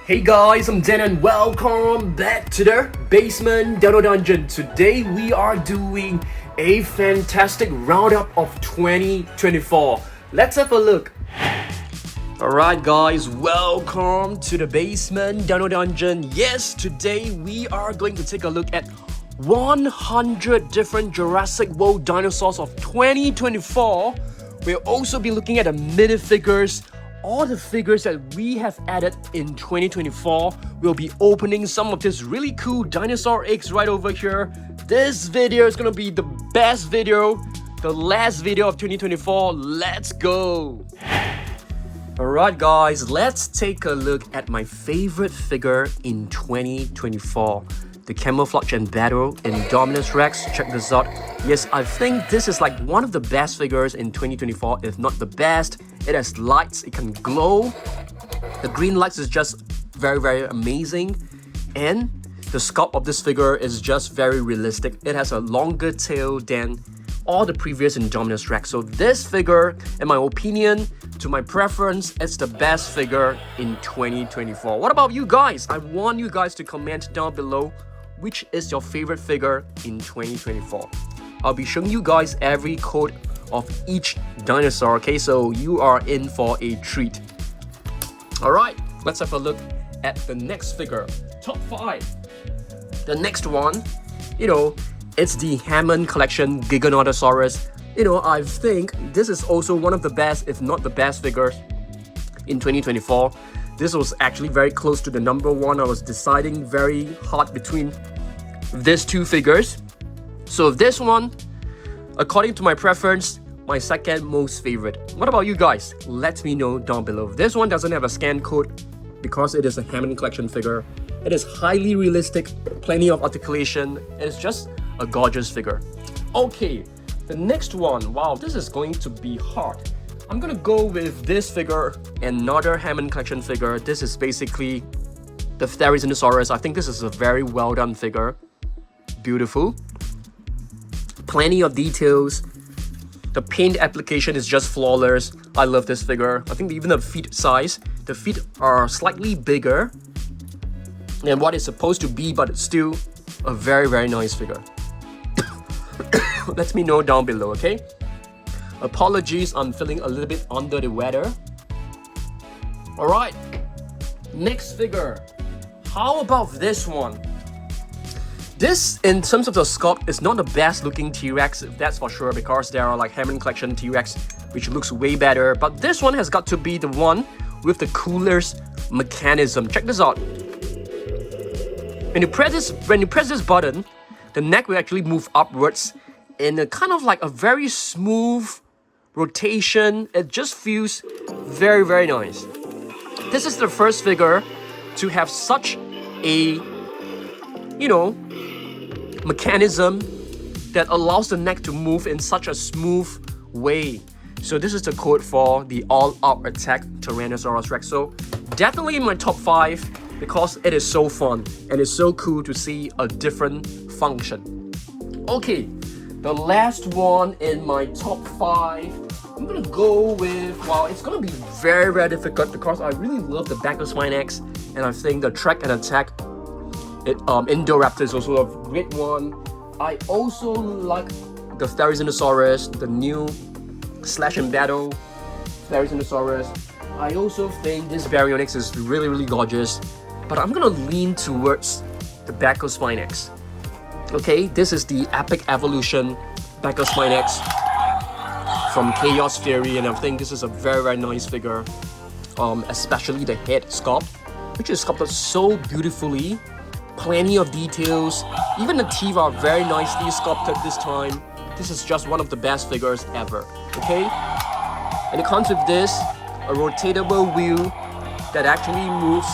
Hey guys, I'm Dan and welcome back to the Basement Dino Dungeon. Today we are doing a fantastic roundup of 2024. Let's have a look. Alright guys, welcome to the Basement Dino Dungeon. Yes, today we are going to take a look at 100 different Jurassic World dinosaurs of 2024. We'll also be looking at the minifigures, all the figures that we have added in 2024. We'll be opening some of this really cool dinosaur eggs right over here. This video is gonna be the best video, the last video of 2024. Let's go! Alright guys, let's take a look at my favorite figure in 2024. The Camouflage and Battle Indominus Rex. Check this out. Yes, I think this is like one of the best figures in 2024, if not the best. It has lights, it can glow. The green lights is just very amazing. And the sculpt of this figure is just very realistic. It has a longer tail than all the previous Indominus Rex. So this figure, in my opinion, to my preference, it's the best figure in 2024. What about you guys? I want you guys to comment down below which is your favorite figure in 2024. I'll be showing you guys every code of each dinosaur, okay? So you are in for a treat. Alright, let's have a look at the next figure. Top 5. The next one, it's the Hammond collection Giganotosaurus. I think this is also one of the best, if not the best figures in 2024. This was actually very close to the number one. I was deciding very hard between these two figures. So this one, according to my preference, my second most favorite. What about you guys? Let me know down below. This one doesn't have a scan code because it is a Hammond collection figure. It is highly realistic, plenty of articulation. It's just a gorgeous figure. Okay, the next one. Wow, this is going to be hard. I'm gonna go with this figure, another Hammond collection figure. This is basically the Tyrannosaurus. I think this is a very well done figure. Beautiful. Plenty of details. The paint application is just flawless. I love this figure. I think even the feet size, the feet are slightly bigger than what it's supposed to be, but it's still a very nice figure. Let me know down below, okay? Apologies, I'm feeling a little bit under the weather. Alright, next figure. How about this one? This, in terms of the sculpt, is not the best looking T-Rex, that's for sure, because there are like Hammond collection T-Rex, which looks way better. But this one has got to be the one with the coolest mechanism. Check this out. When you press this button, the neck will actually move upwards in a kind of like a very smooth rotation. It just feels very nice. This is the first figure to have such a mechanism that allows the neck to move in such a smooth way. So this is the code for the all-out attack Tyrannosaurus Rex. So definitely in my top 5 because it is so fun and it's so cool to see a different function. Okay, the last one in my top 5. I'm gonna go with, it's gonna be very difficult because I really love the Becklespinax, and I think the Track and Attack Indoraptor is also a great one. I also like the Tyrannosaurus, the new Slash and Battle Tyrannosaurus. I also think this Baryonyx is really gorgeous, but I'm gonna lean towards the Becklespinax. Okay, this is the Epic Evolution Becklespinax from Chaos Theory, and I think this is a very nice figure, especially the head sculpt, which is sculpted so beautifully. Plenty of details. Even the teeth are very nicely sculpted this time. This is just one of the best figures ever. Okay, and it comes with this, a rotatable wheel that actually moves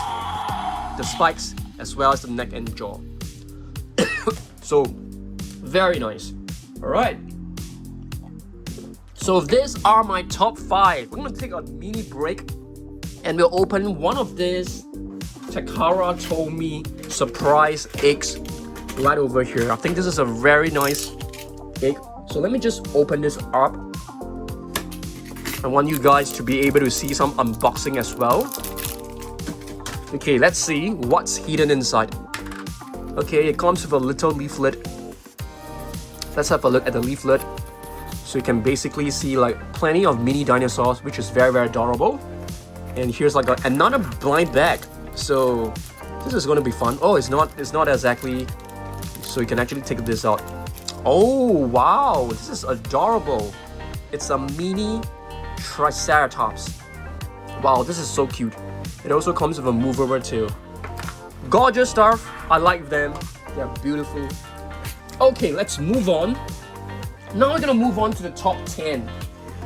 the spikes as well as the neck and jaw. So very nice. All right, so these are my top 5. We're gonna take a mini break and we'll open one of these Takara Tomy surprise eggs right over here. I think this is a very nice egg. So let me just open this up. I want you guys to be able to see some unboxing as well. Okay, let's see what's hidden inside. Okay, it comes with a little leaflet. Let's have a look at the leaflet. So you can basically see like plenty of mini dinosaurs, which is very, very adorable. And here's like another blind bag. So this is going to be fun. Oh, it's not exactly. So you can actually take this out. Oh, wow, this is adorable. It's a mini Triceratops. Wow, this is so cute. It also comes with a mover too. Gorgeous stuff. I like them. They're beautiful. Okay, let's move on. Now we're gonna move on to the top 10.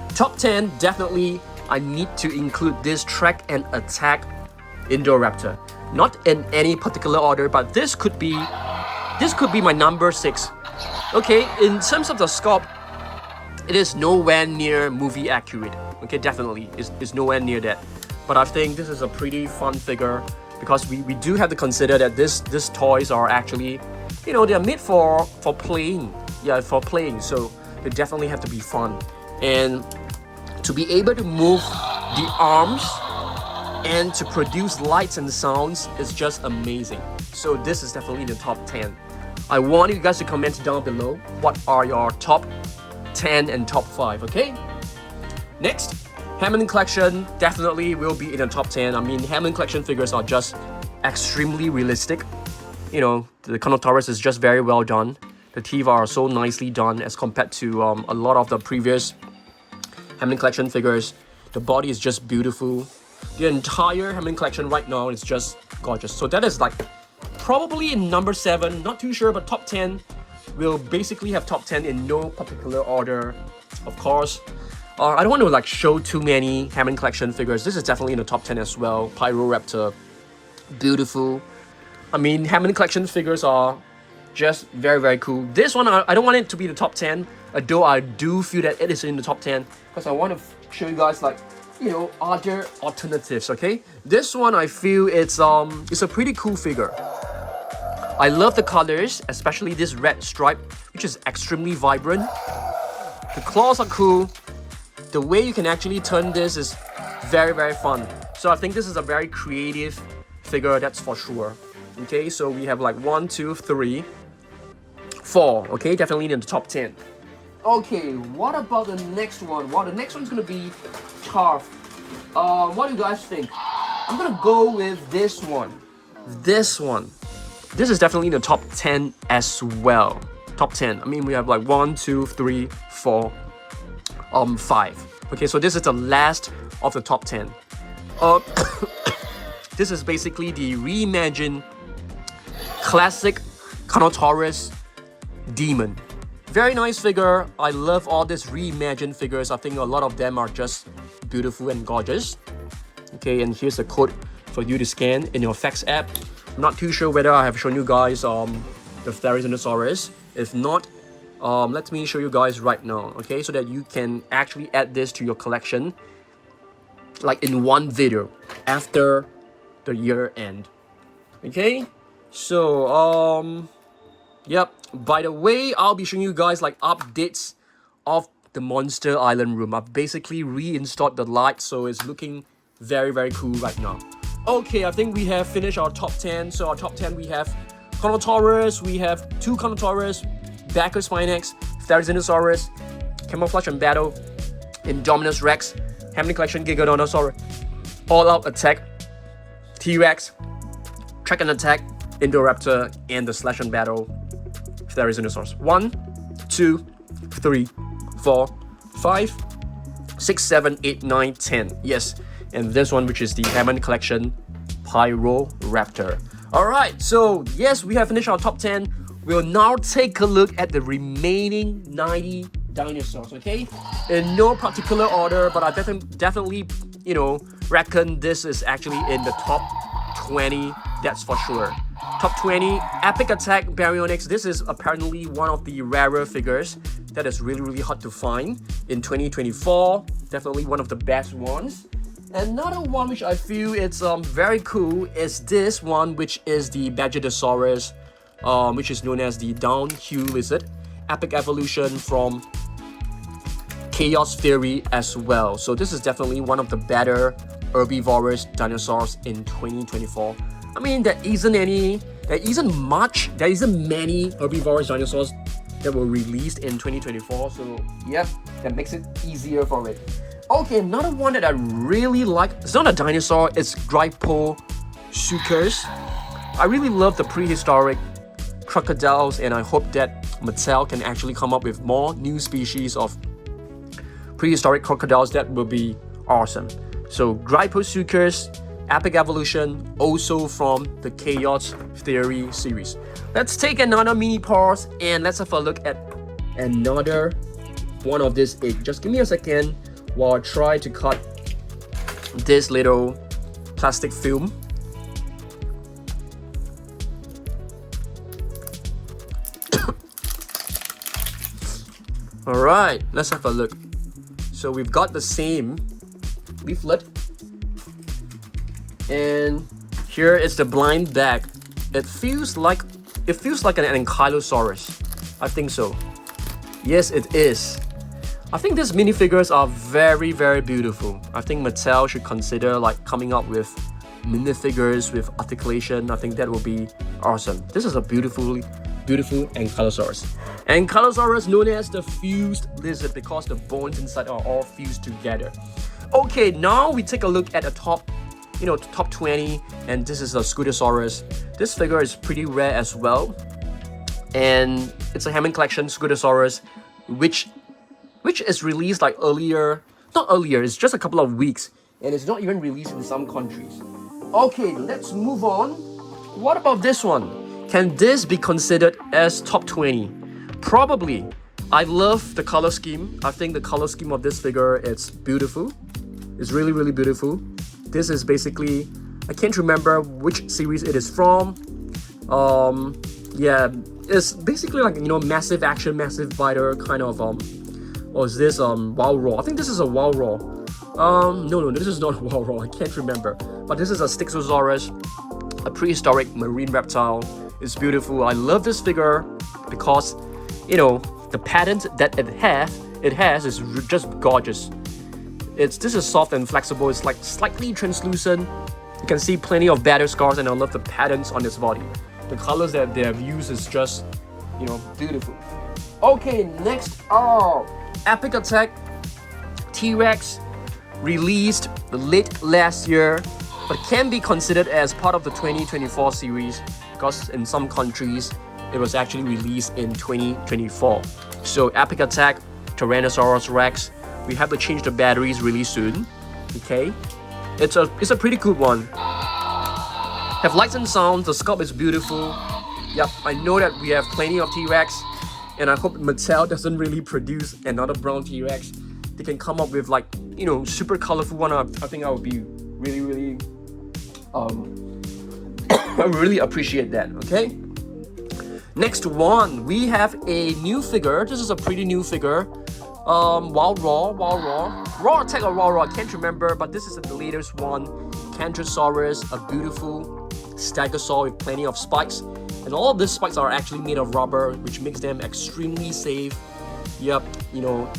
Top 10, definitely I need to include this Track and Attack Indoraptor. Not in any particular order, but this could be my number 6. Okay, in terms of the sculpt, it is nowhere near movie accurate. Okay, definitely, it's nowhere near that. But I think this is a pretty fun figure because we do have to consider that these toys are actually, you know, they're made for playing. Yeah, for playing. So they definitely have to be fun. And to be able to move the arms and to produce lights and sounds is just amazing. So this is definitely in the top 10. I want you guys to comment down below what are your top 10 and top 5, okay? Next, Hammond collection definitely will be in the top 10. I mean, Hammond collection figures are just extremely realistic. You know, the Carnotaurus is just very well done. The teeth are so nicely done as compared to a lot of the previous Hammond collection figures. The body is just beautiful. The entire Hammond collection right now is just gorgeous. So that is like probably in number 7, not too sure, but top 10. We'll basically have top 10 in no particular order, of course. I don't want to like show too many Hammond collection figures. This is definitely in the top 10 as well. Pyroraptor, beautiful. I mean, Hammond collection figures are just very, very cool. This one, I don't want it to be the top 10, though I do feel that it is in the top 10 because I want to show you guys like, you know, other alternatives, okay? This one, I feel it's a pretty cool figure. I love the colors, especially this red stripe, which is extremely vibrant. The claws are cool. The way you can actually turn this is very, very fun. So I think this is a very creative figure, that's for sure. Okay, so we have like 1, 2, 3, 4. Okay, definitely in the top 10. Okay, what about the next one? Well, the next one's gonna be tough. What do you guys think? I'm gonna go with this one. This one. This is definitely in the top 10 as well. Top 10. I mean, we have like 1, 2, 3, 4, 5. Okay, so this is the last of the top 10. This is basically the Reimagined classic Carnotaurus demon. Very nice figure. I love all these Reimagined figures. I think a lot of them are just beautiful and gorgeous. Okay, and here's the code for you to scan in your fax app. I'm not too sure whether I have shown you guys the Tyrannosaurus. If not, let me show you guys right now, okay, so that you can actually add this to your collection like in one video after the year end. Okay, so yep, by the way, I'll be showing you guys like updates of the Monster Island room. I've basically reinstalled the lights, so it's looking very, very cool right now. Okay, I think we have finished our top 10. So our top 10, we have Carnotaurus, we have 2 Carnotaurus, Becklespinax, Tyrannosaurus, Camouflage and Battle, Indominus Rex, Hammond Collection Giganotosaurus, All Out Attack, T-Rex, Track and Attack, Indoraptor, and the Slash and Battle, Tyrannosaurus. 1, 2, 3, 4, 5, 6, 7, 8, 9, 10. Yes. And this one, which is the Hammond Collection Pyroraptor. Alright, so yes, we have finished our top 10. We'll now take a look at the remaining 90 dinosaurs, okay? In no particular order, but I definitely, you know, reckon this is actually in the top 20, that's for sure. Top 20, Epic Attack Baryonyx. This is apparently one of the rarer figures that is really, really hard to find in 2024. Definitely one of the best ones. Another one which I feel it's very cool is this one, which is the Giganotosaurus, which is known as the Downhill Lizard. Epic evolution from Chaos Theory as well. So this is definitely one of the better herbivorous dinosaurs in 2024. I mean, there isn't many herbivorous dinosaurs that were released in 2024. So yep, that makes it easier for it. Okay, another one that I really like, it's not a dinosaur, it's Giganotosaurus. I really love the prehistoric crocodiles, and I hope that Mattel can actually come up with more new species of prehistoric crocodiles. That will be awesome. So Giganotosaurus, Epic Evolution, also from the Chaos Theory series. Let's take another mini pause and let's have a look at another one of this egg. Just give me a second while I try to cut this little plastic film. Alright, let's have a look. So we've got the same leaflet, and here is the blind bag. It feels like an Ankylosaurus. I think so. Yes, it is. I think these minifigures are very, very beautiful. I think Mattel should consider like coming up with minifigures with articulation. I think that will be awesome. This is a beautiful Ankylosaurus. Ankylosaurus, known as the fused lizard because the bones inside are all fused together. Okay, now we take a look at the top 20, and this is a Scutosaurus. This figure is pretty rare as well, and it's a Hammond collection Scutosaurus, which is released like not earlier, it's just a couple of weeks, and it's not even released in some countries. Okay, let's move on. What about this one? Can this be considered as top 20? Probably. I love the color scheme. I think the color scheme of this figure is beautiful. It's really, really beautiful. This is basically, I can't remember which series it is from. Yeah, it's basically like, massive action, massive biter kind of, or is this Wild Raw? I think this is a Wild Raw. No, this is not a Wild Raw. I can't remember. But this is a Styxosaurus, a prehistoric marine reptile. It's beautiful. I love this figure because, the pattern that it has is just gorgeous. This is soft and flexible. It's like slightly translucent. You can see plenty of battle scars, and I love the patterns on its body. The colors that they have used is just, beautiful. Okay, next are Epic Attack T-Rex, released late last year, but can be considered as part of the 2024 series because in some countries it was actually released in 2024. So Epic Attack Tyrannosaurus Rex, we have to change the batteries really soon. Okay, it's a pretty good one. Have lights and sound. The sculpt is beautiful. Yep, I know that we have plenty of T-Rex, and I hope Mattel doesn't really produce another brown T-Rex. They can come up with like super colorful one. I think I would be really I really appreciate that. Okay. Next one, we have a new figure. This is a pretty new figure. Wild Raw Attack or Raw, I can't remember, but this is the latest one. Carnotaurus, a beautiful stegosaur with plenty of spikes, and all of these spikes are actually made of rubber, which makes them extremely safe. Yep,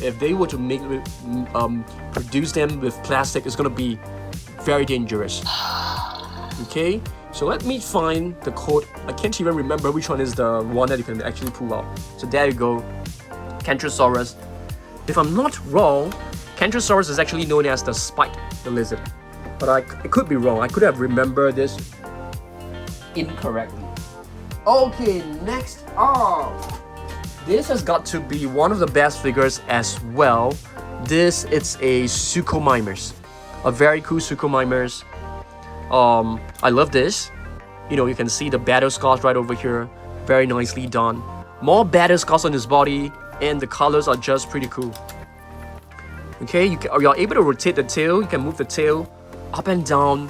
if they were to produce them with plastic, it's gonna be very dangerous. Okay, so let me find the code. I can't even remember which one is the one that you can actually pull out. So there you go, Carnotaurus. If I'm not wrong, Carnotaurus is actually known as the spiked lizard, but it could be wrong. I could have remembered this incorrectly. Okay, next up, this has got to be one of the best figures as well. It's a Suchomimus, a very cool Suchomimus. I love this. You can see the battle scars right over here, very nicely done. More battle scars on his body, and the colors are just pretty cool. Okay, you're able to rotate the tail. You can move the tail up and down,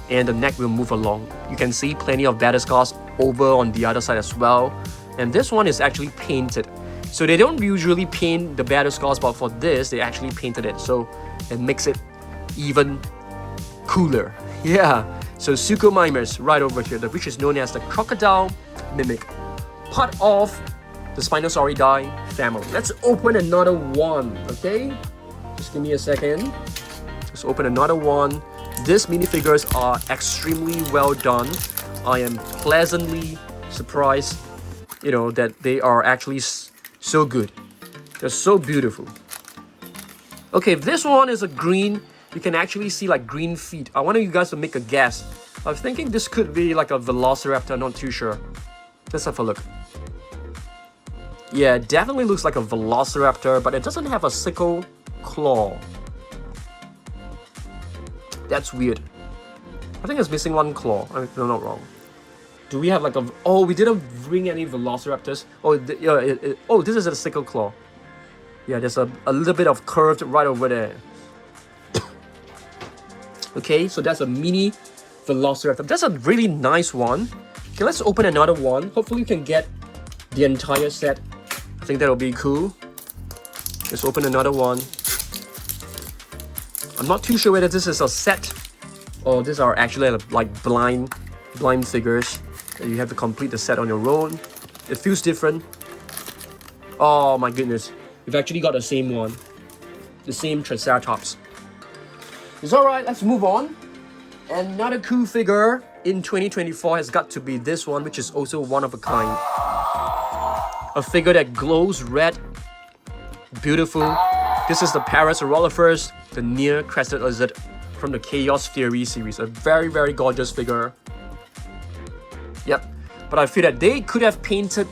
and the neck will move along. You can see plenty of battle scars over on the other side as well. And this one is actually painted. So they don't usually paint the battle scars, but for this, they actually painted it. So it makes it even cooler. Yeah, so Suchomimus right over here, which is known as the crocodile mimic, part of the Spinosauridae family. Let's open another one, okay? Just give me a second. Let's open another one. These minifigures are extremely well done. I am pleasantly surprised, that they are actually so good. They're so beautiful. Okay, this one is a green. You can actually see like green feet. I want you guys to make a guess. I was thinking this could be like a velociraptor, not too sure. Let's have a look. Yeah, it definitely looks like a velociraptor, but it doesn't have a sickle claw. That's weird. I think it's missing one claw. I'm not wrong. Do we have like a... Oh, we didn't bring any velociraptors. Oh, oh, this is a sickle claw. Yeah, there's a little bit of curved right over there. Okay, so that's a mini velociraptor. That's a really nice one. Okay, let's open another one. Hopefully we can get the entire set. I think that'll be cool. Let's open another one. I'm not too sure whether this is a set or these are actually like blind figures. You have to complete the set on your own. It feels different. Oh my goodness. We've actually got the same one. The same Triceratops. It's alright, let's move on. Another cool figure in 2024 has got to be this one, which is also one of a kind. A figure that glows red. Beautiful. This is the Parasaurolophus, the near-crested lizard from the Chaos Theory series. A very, very gorgeous figure. Yep. But I feel that they could have painted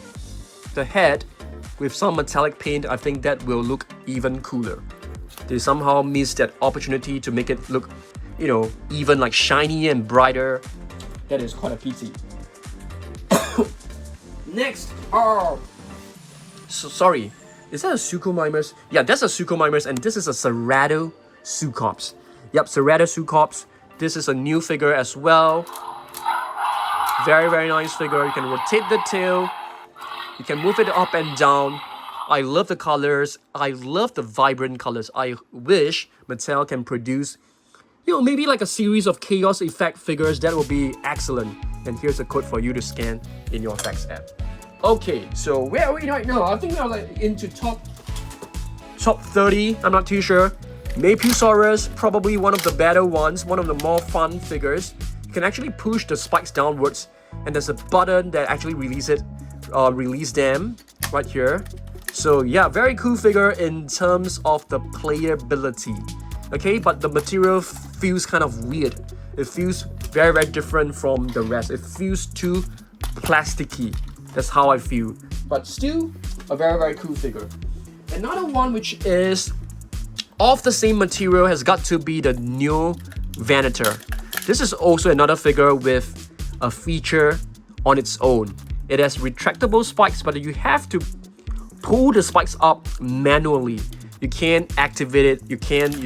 the head with some metallic paint. I think that will look even cooler. They somehow missed that opportunity to make it look, even like shiny and brighter. That is quite a pity. Next, sorry, is that a Suchomimus? Yeah, that's a Suchomimus, and this is a Ceratopsuchops. Yep, Ceratopsuchops. This is a new figure as well. Very, very nice figure. You can rotate the tail. You can move it up and down. I love the colors. I love the vibrant colors. I wish Mattel can produce, maybe like a series of Chaos Effect figures. That will be excellent. And here's a code for you to scan in your effects app. Okay, so where are we right now? I think we're like into top 30. I'm not too sure. Mapusaurus, probably one of the better ones, one of the more fun figures. You can actually push the spikes downwards, and there's a button that actually release them right here. So yeah, very cool figure in terms of the playability. Okay, but the material feels kind of weird. It feels very, very different from the rest. It feels too plasticky. That's how I feel. But still, a very, very cool figure. Another one which is of the same material has got to be the Neo Venator. This is also another figure with a feature on its own. It has retractable spikes, but you have to pull the spikes up manually. You can't activate it. You can't,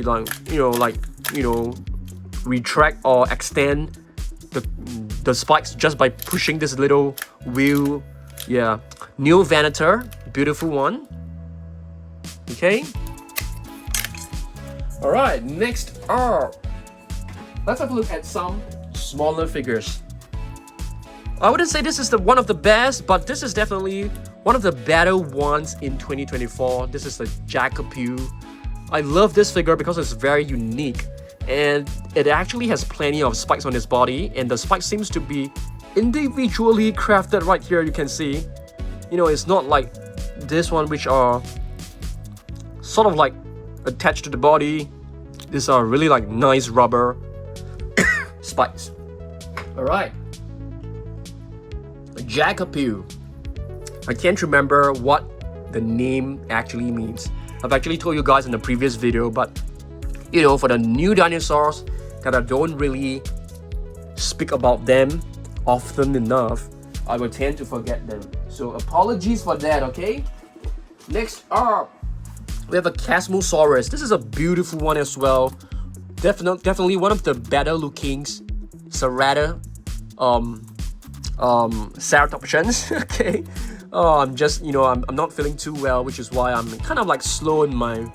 retract or extend the spikes just by pushing this little wheel. Yeah, Neo Venator, beautiful one. Okay. All right, next up, let's have a look at some smaller figures. I wouldn't say this is one of the best, but this is definitely one of the better ones in 2024. This is the Jacopue. I love this figure because it's very unique, and it actually has plenty of spikes on its body, and the spike seems to be individually crafted right here. You can see, it's not like this one, which are sort of like attached to the body. These are really like nice rubber spikes. All right. Jacopue. I can't remember what the name actually means. I've actually told you guys in the previous video, but for the new dinosaurs that I don't really speak about them often enough, I will tend to forget them. So apologies for that, okay? Next up, we have a Chasmosaurus. This is a beautiful one as well. Definitely one of the better looking ceratopsians. Okay. I'm just, I'm not feeling too well, which is why I'm kind of like slow in my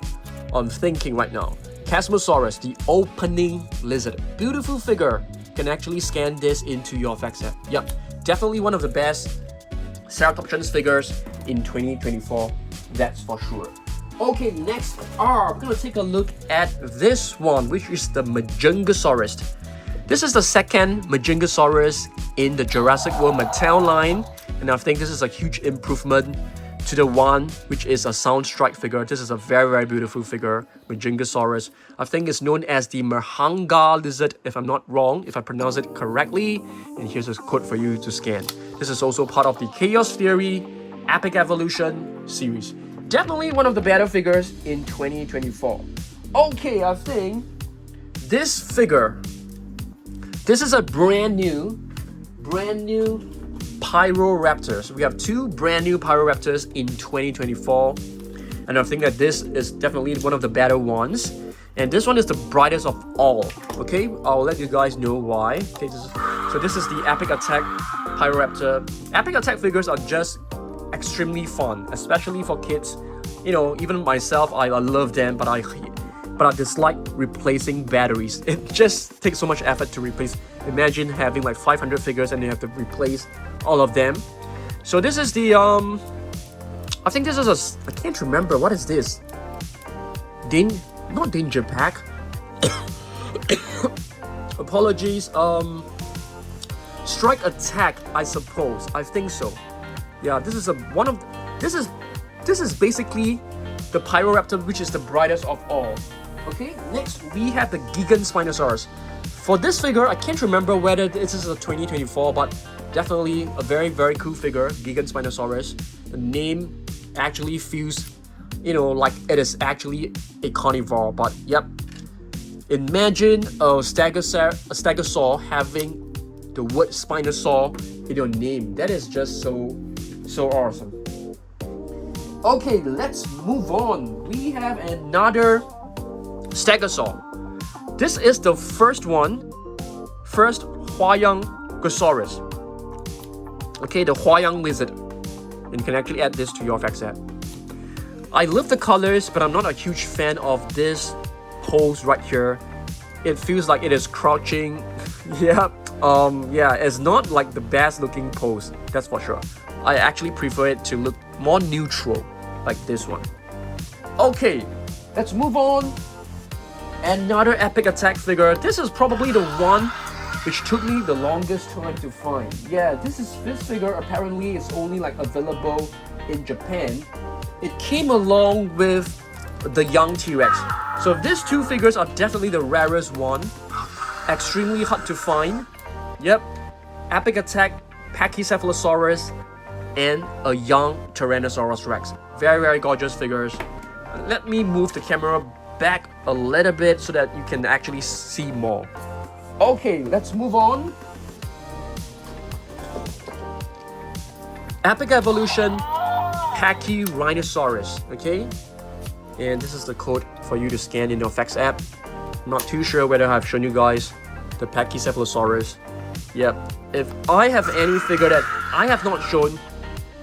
thinking right now. Chasmosaurus, the opening lizard. Beautiful figure. You can actually scan this into your effects app. Yep. Definitely one of the best ceratopsians figures in 2024. That's for sure. Okay, next up, we're gonna take a look at this one, which is the Majungasaurus. This is the second Giganotosaurus in the Jurassic World Mattel line, and I think this is a huge improvement to the one which is a Soundstrike figure. This is a very beautiful figure, Giganotosaurus. I think it's known as the Mahanga lizard, if I'm not wrong, if I pronounce it correctly. And here's a code for you to scan. This is also part of the Chaos Theory Epic Evolution series. Definitely one of the better figures in 2024. Okay, I think this figure, this is a brand new Pyroraptors. We have two brand new Pyroraptors in 2024, and I think that this is definitely one of the better ones. And this one is the brightest of all. Okay, I'll let you guys know why. Okay, this is the Epic Attack Pyroraptor. Epic Attack figures are just extremely fun, especially for kids. You know, even myself, I love them, but I dislike replacing batteries. It just takes so much effort to replace. Imagine having like 500 figures and you have to replace all of them. So this is the I think this is I can't remember, what is this? Not Danger Pack. Apologies. Strike Attack, I suppose. I think so. Yeah, this is this is basically the Pyroraptor, which is the brightest of all. Okay, next we have the Giganotosaurus. For this figure, I can't remember whether this is a 2024, but definitely a very cool figure, Giganotosaurus. The name actually feels, you know, like it is actually a carnivore, but yep. Imagine a stegosaur having the word Spinosaur in your name. That is just so awesome. Okay, let's move on. We have another stegosaur. This is the first Huayangosaurus. Okay, the Huayang lizard. And you can actually add this to your fact set. I love the colors, but I'm not a huge fan of this pose right here. It feels like it is crouching. Yeah, it's not like the best looking pose, that's for sure. I actually prefer it to look more neutral, like this one. Okay, let's move on. Another Epic Attack figure. This is probably the one which took me the longest time to find. Yeah, this figure apparently is only like available in Japan. It came along with the young T-Rex. So these two figures are definitely the rarest one. Extremely hard to find. Yep, Epic Attack Pachycephalosaurus and a young Tyrannosaurus Rex. Very gorgeous figures. Let me move the camera back a little bit so that you can actually see more. Okay, let's move on. Epic Evolution Pachycephalosaurus. Okay, and this is the code for you to scan in your fax app. I'm not too sure whether I've shown you guys the Pachycephalosaurus. Yep, if I have any figure that I have not shown,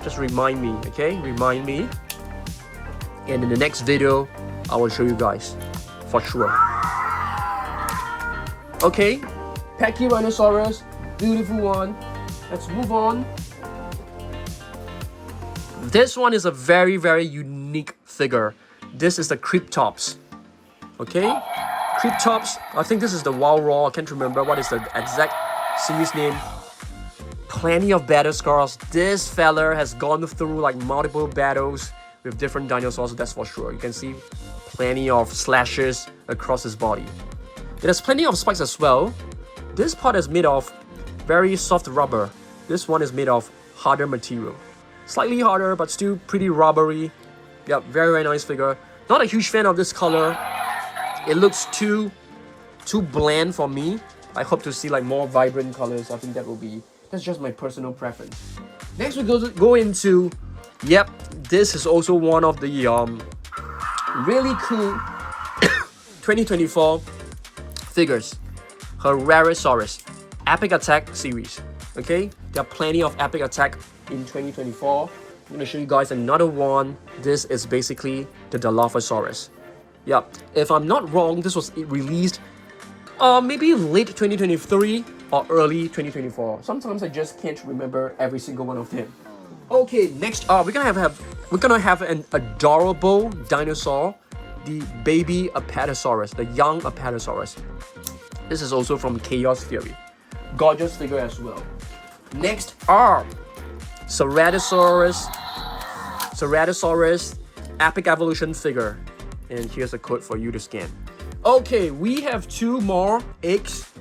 just remind me, okay? Remind me. And in the next video, I will show you guys for sure. Okay, Pachycephalosaurus, beautiful one. Let's move on. This one is a very unique figure. This is the Cryptops. Okay, Cryptops. I think this is the Wild Raw. I can't remember what is the exact series name. Plenty of battle scars. This fella has gone through like multiple battles with different dinosaurs, that's for sure. You can see plenty of slashes across his body. It has plenty of spikes as well. This part is made of very soft rubber. This one is made of harder material. Slightly harder, but still pretty rubbery. Yeah, very nice figure. Not a huge fan of this color. It looks too bland for me. I hope to see like more vibrant colors. I think that's just my personal preference. Next we go into, yep, this is also one of the really cool 2024 figures. Herrerasaurus Epic Attack series. Okay, there are plenty of Epic Attack in 2024. I'm gonna show you guys another one. This is basically the Dilophosaurus. Yeah, if I'm not wrong, this was released maybe late 2023 or early 2024. Sometimes I just can't remember every single one of them. Okay, next we're gonna have an adorable dinosaur, the baby Apatosaurus, the young Apatosaurus. This is also from Chaos Theory. Gorgeous figure as well. Next are Ceratosaurus Epic Evolution figure. And here's a code for you to scan. Okay, we have two more eggs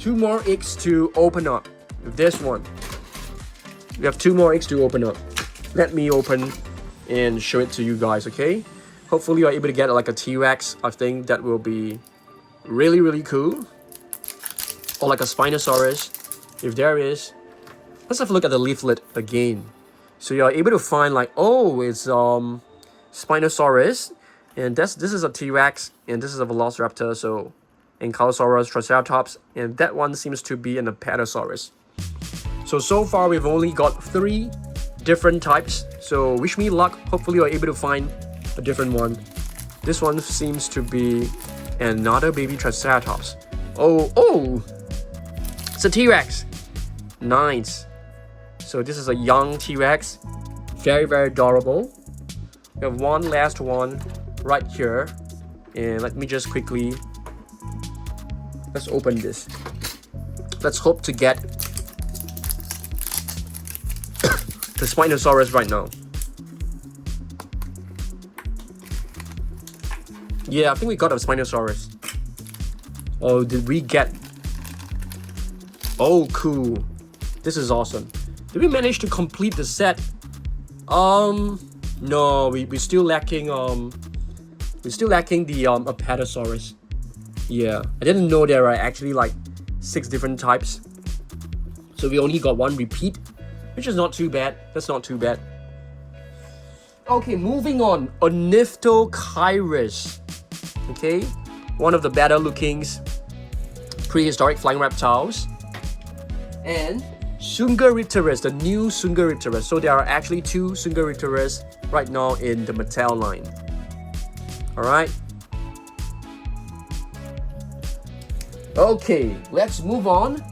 to open up. This one. We have 2 more eggs to open up. Let me open and show it to you guys, okay? Hopefully you're able to get like a T-Rex. I think that will be really, really cool. Or like a Spinosaurus, if there is. Let's have a look at the leaflet again. So you're able to find like, oh, it's Spinosaurus. And this is a T-Rex, and this is a Velociraptor, so Ankylosaurus, Triceratops, and that one seems to be an Apatosaurus. So far we've only got 3 different types, so wish me luck. Hopefully you're able to find a different one. This one seems to be another baby Triceratops. Oh, it's a T-Rex. Nice. So this is a young T-Rex, very, very adorable. We have one last one right here, and let me just quickly, let's open this. Let's hope to get the Spinosaurus right now. Yeah, I think we got a Spinosaurus. Oh, did we get? Oh, cool. This is awesome. Did we manage to complete the set? No, we're still lacking the Apatosaurus. Yeah, I didn't know there are actually like 6 different types. So we only got 1 repeat, which is not too bad. That's not too bad. Okay, moving on. Ornithocheirus. Okay, one of the better looking prehistoric flying reptiles. And Sungaripterus, the new Sungaripterus. So there are actually 2 Sungaripterus right now in the Mattel line. Alright. Okay, let's move on.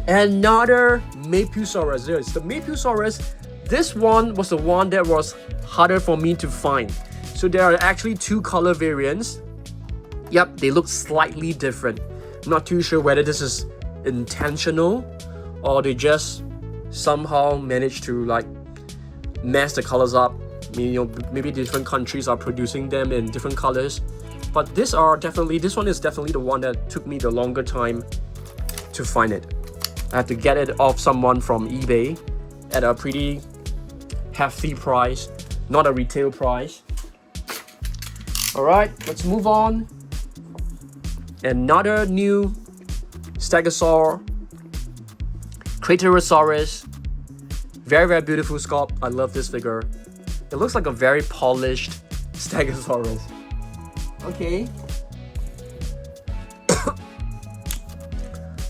Another Mapusaurus. There's the Mapusaurus. This one was the one that was harder for me to find. So there are actually 2 color variants. Yep, they look slightly different. I'm not too sure whether this is intentional or they just somehow managed to like mess the colors up. I mean, you know, maybe different countries are producing them in different colors. But this one is definitely the one that took me the longer time to find it. I had to get it off someone from eBay at a pretty hefty price, not a retail price. Alright, let's move on. Another new Stegosaur, Craterosaurus. Very, very beautiful sculpt. I love this figure. It looks like a very polished Stegosaurus. Okay.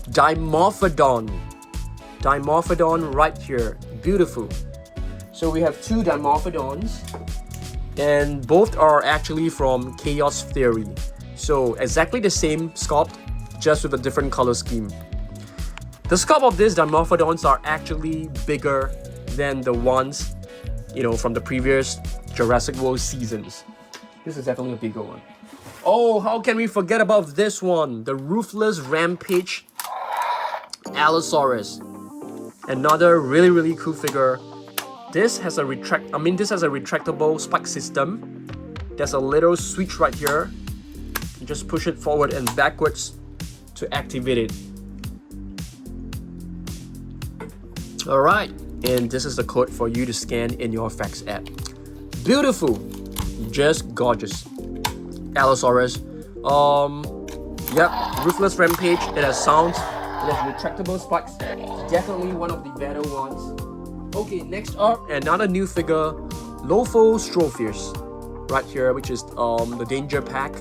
Dimorphodon right here. Beautiful. So we have 2 Dimorphodons, and both are actually from Chaos Theory. So exactly the same sculpt, just with a different color scheme. The sculpt of these Dimorphodons are actually bigger than the ones, you know, from the previous Jurassic World seasons. This is definitely a bigger one. Oh, how can we forget about this one? The Ruthless Rampage Allosaurus. Another really, really cool figure. This has a retractable spike system. There's a little switch right here. You just push it forward and backwards to activate it. Alright, and this is the code for you to scan in your fax app. Beautiful, just gorgeous. Allosaurus. Yep, Ruthless Rampage. It has sounds. It has retractable spikes. It's definitely one of the better ones. Okay, next up, another new figure, Lophostropheus, right here, which is the Danger Pack.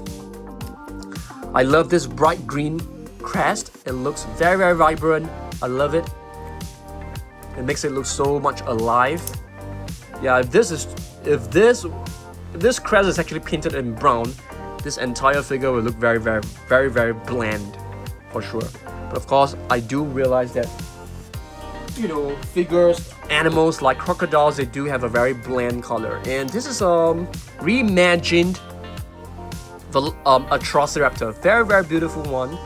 I love this bright green crest. It looks very, very vibrant. I love it. It makes it look so much alive. Yeah, if this crest is actually painted in brown, this entire figure will look very, very, very, very bland, for sure. But of course, I do realize that, you know, figures, animals like crocodiles, they do have a very bland color. And this is Reimagined Atrociraptor. Very, very beautiful one.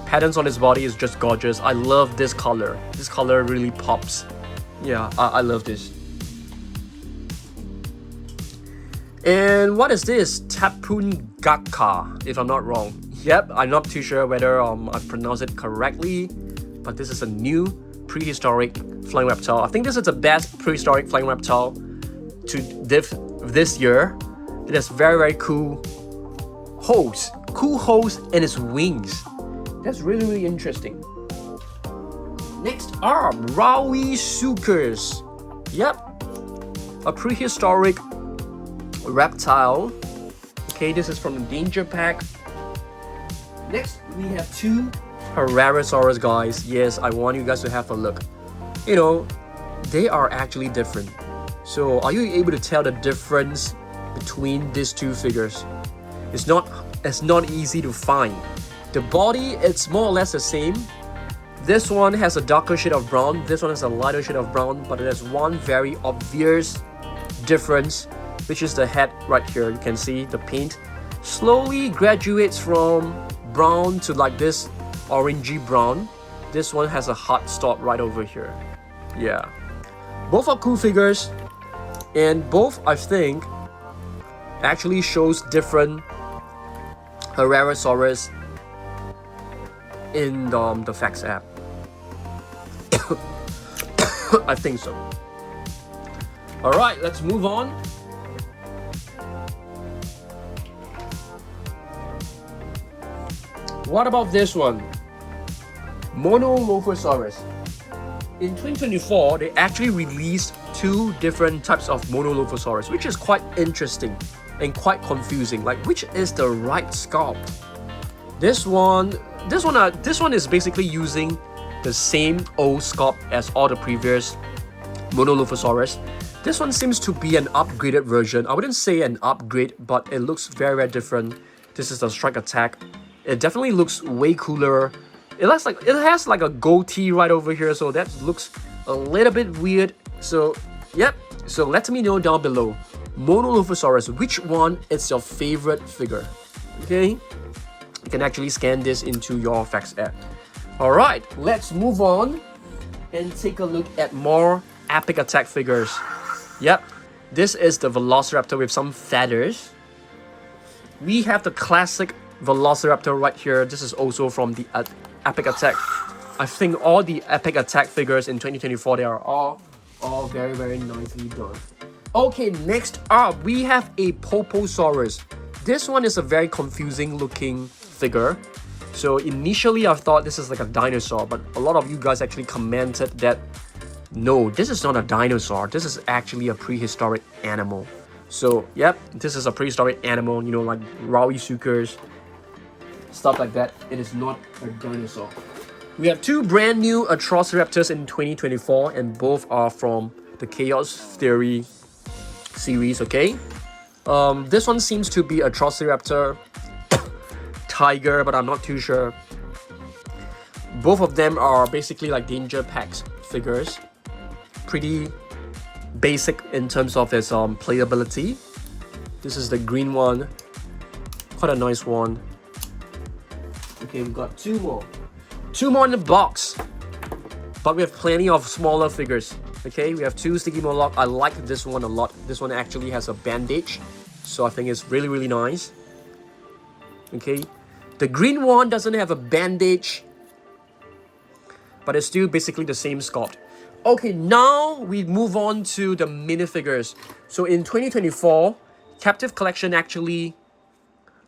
Patterns on his body is just gorgeous. I love this color. This color really pops. Yeah, I love this. And what is this? Tapungaka, if I'm not wrong. Yep, I'm not too sure whether I've pronounced it correctly, but this is a new prehistoric flying reptile. I think this is the best prehistoric flying reptile to this year. It has very, very cool holes in its wings. That's really, really interesting. Next are Rawisuchus. Yep, a prehistoric reptile. Okay, this is from the danger pack. Next, we have two Herrerasaurus, guys. Yes, I want you guys to have a look. You know, they are actually different. So, are you able to tell the difference between these two figures? It's not easy to find. The body, it's more or less the same. This one has a darker shade of brown. This one has a lighter shade of brown, but there's one very obvious difference, which is the head right here. You can see the paint slowly graduates from brown to like this orangey brown. This one has a hard stop right over here. Yeah, both are cool figures, and both, I think, actually shows different Herrerasaurus in the facts app. I think so. Alright, let's move on. What about this one? Monolophosaurus. In 2024, they actually released two different types of Monolophosaurus, which is quite interesting and quite confusing. Like, which is the right sculpt? This one is basically using the same old sculpt as all the previous Monolophosaurus. This one seems to be an upgraded version. I wouldn't say an upgrade, but it looks very, very different. This is the strike attack. It definitely looks way cooler. It has like a goatee right over here, so that looks a little bit weird. So, yep. So let me know down below. Monolophosaurus, which one is your favorite figure? Okay? You can actually scan this into your facts app. Alright, let's move on and take a look at more epic attack figures. Yep, this is the Velociraptor with some feathers. We have the classic Velociraptor right here. This is also from the epic attack. I think all the epic attack figures in 2024, they are all very, very nicely done. Okay, next up, we have a Poposaurus. This one is a very confusing looking figure. So initially I thought this is like a dinosaur, but a lot of you guys actually commented that no, this is not a dinosaur. This is actually a prehistoric animal. So yep, this is a prehistoric animal, you know, like Rawisuchus, stuff like that. It is not a dinosaur. We have two brand new Atrociraptors in 2024, and both are from the Chaos Theory series, okay? This one seems to be Atrociraptor Tiger, but I'm not too sure. Both of them are basically like danger packs figures. Pretty basic in terms of its playability. This is the green one. Quite a nice one. Okay, we've got two more. Two more in the box. But we have plenty of smaller figures. Okay, we have two Sticky Moloch. I like this one a lot. This one actually has a bandage, so I think it's really, really nice. Okay, the green one doesn't have a bandage, but it's still basically the same sculpt. Okay, now we move on to the minifigures. So in 2024, Captivz Collection actually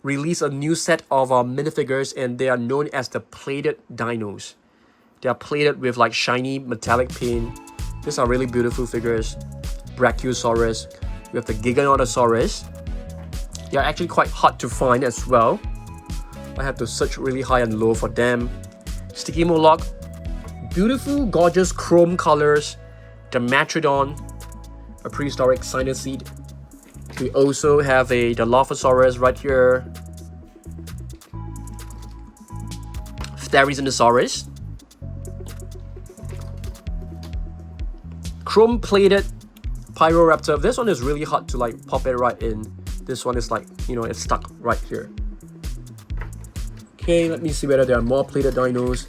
released a new set of minifigures, and they are known as the plated dinos. They are plated with like shiny metallic paint. These are really beautiful figures. Brachiosaurus. We have the Giganotosaurus. They are actually quite hard to find as well. I have to search really high and low for them. Sticky Moloch. Beautiful, gorgeous chrome colors. The Matrodon, a prehistoric Cynosid. We also have the Dilophosaurus right here. Therizinosaurus. Chrome plated Pyroraptor. This one is really hard to like pop it right in. This one is like, you know, it's stuck right here. Okay, let me see whether there are more plated dinos.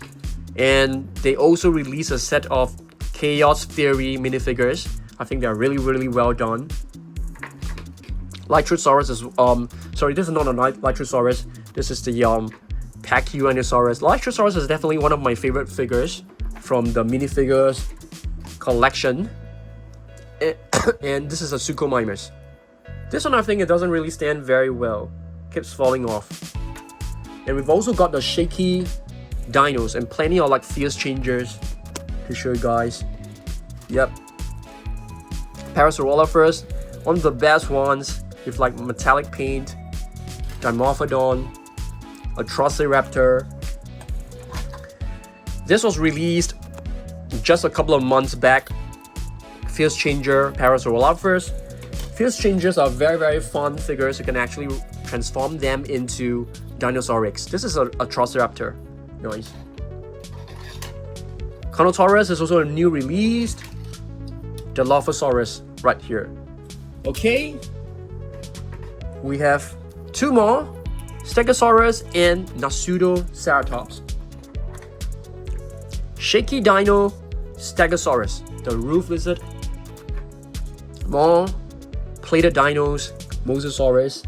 And they also released a set of Chaos Theory minifigures. I think they're really well done. Lytrosaurus is sorry, this is not a Lytrosaurus. This is the Pachycephalosaurus. Lytrosaurus is definitely one of my favorite figures from the minifigures collection. And this is a Suchomimus. This one I think it doesn't really stand very well. Keeps falling off. And we've also got the shaky dinos and plenty of like fierce changers to show you guys. Yep. Parasaurolophus, one of the best ones with like metallic paint. Dimorphodon, Atrociraptor. This was released just a couple of months back. Fierce Changer, Parasaurolophus. Fierce Changers are very fun figures. You can actually transform them into Dinosaurix. This is a Atrociraptor. Nice. Carnotaurus is also a new release. Dilophosaurus right here. Okay. We have two more. Stegosaurus and Nasutoceratops. Shaky Dino, Stegosaurus, the roof lizard. More plated dinos, Mosasaurus.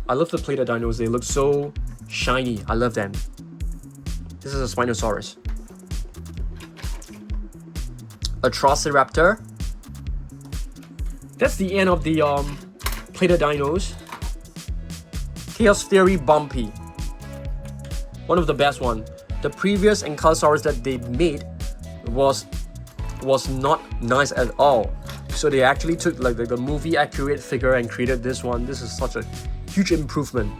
I love the plated dinos, they look so shiny. I love them. This is a Spinosaurus. Atrociraptor. That's the end of the plated dinos. Chaos Theory Bumpy. One of the best one. The previous Ankylosaurus that they made was not nice at all. So they actually took like the movie accurate figure and created this one. This is such a huge improvement.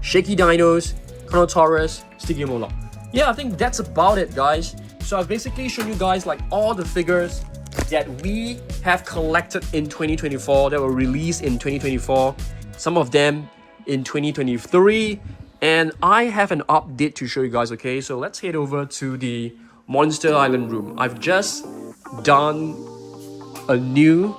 Shaky Dinos, Carnotaurus, Stygimoloch. Yeah, I think that's about it, guys. So I've basically shown you guys like all the figures that we have collected in 2024 that were released in 2024. Some of them in 2023. And I have an update to show you guys, okay? So let's head over to the Monster Island room. I've just done a new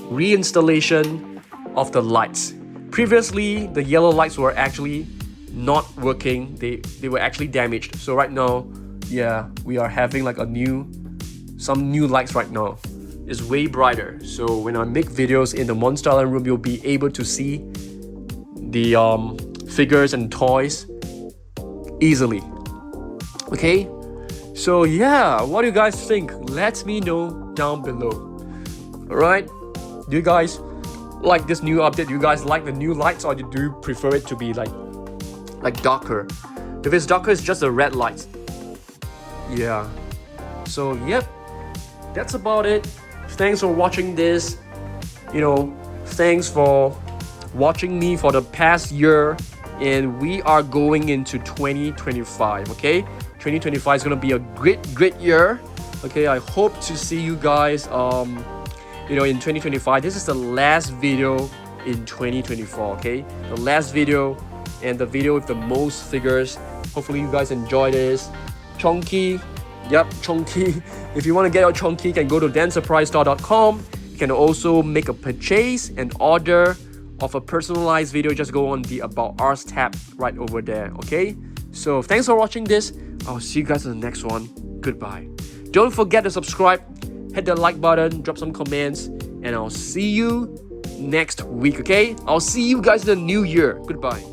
reinstallation of the lights. Previously, the yellow lights were actually not working. They were actually damaged. So right now, yeah, we are having like some new lights right now. It's way brighter. So when I make videos in the Monster Island room, you'll be able to see the figures and toys easily. Okay? So yeah, what do you guys think? Let me know down below. Alright? Do you guys like this new update? Do you guys like the new lights, or do you prefer it to be like darker? If it's darker, it's just the red lights. Yeah. So yep, that's about it. Thanks for watching this. Thanks for watching me for the past year, and we are going into 2025. Okay, 2025 is gonna be a great year. Okay, I hope to see you guys in 2025. This is the last video in 2024. Okay, the last video and the video with the most figures. Hopefully you guys enjoy this. Chonky, yep, Chonky. If you want to get your Chonky, you can go to dancerprizestore.com. You can also make a purchase and order of a personalized video. Just go on the About Us tab right over there. Okay, so thanks for watching this. I'll see you guys in the next one. Goodbye. Don't forget to subscribe, hit the like button, drop some comments, and I'll see you next week. Okay, I'll see you guys in the new year. Goodbye.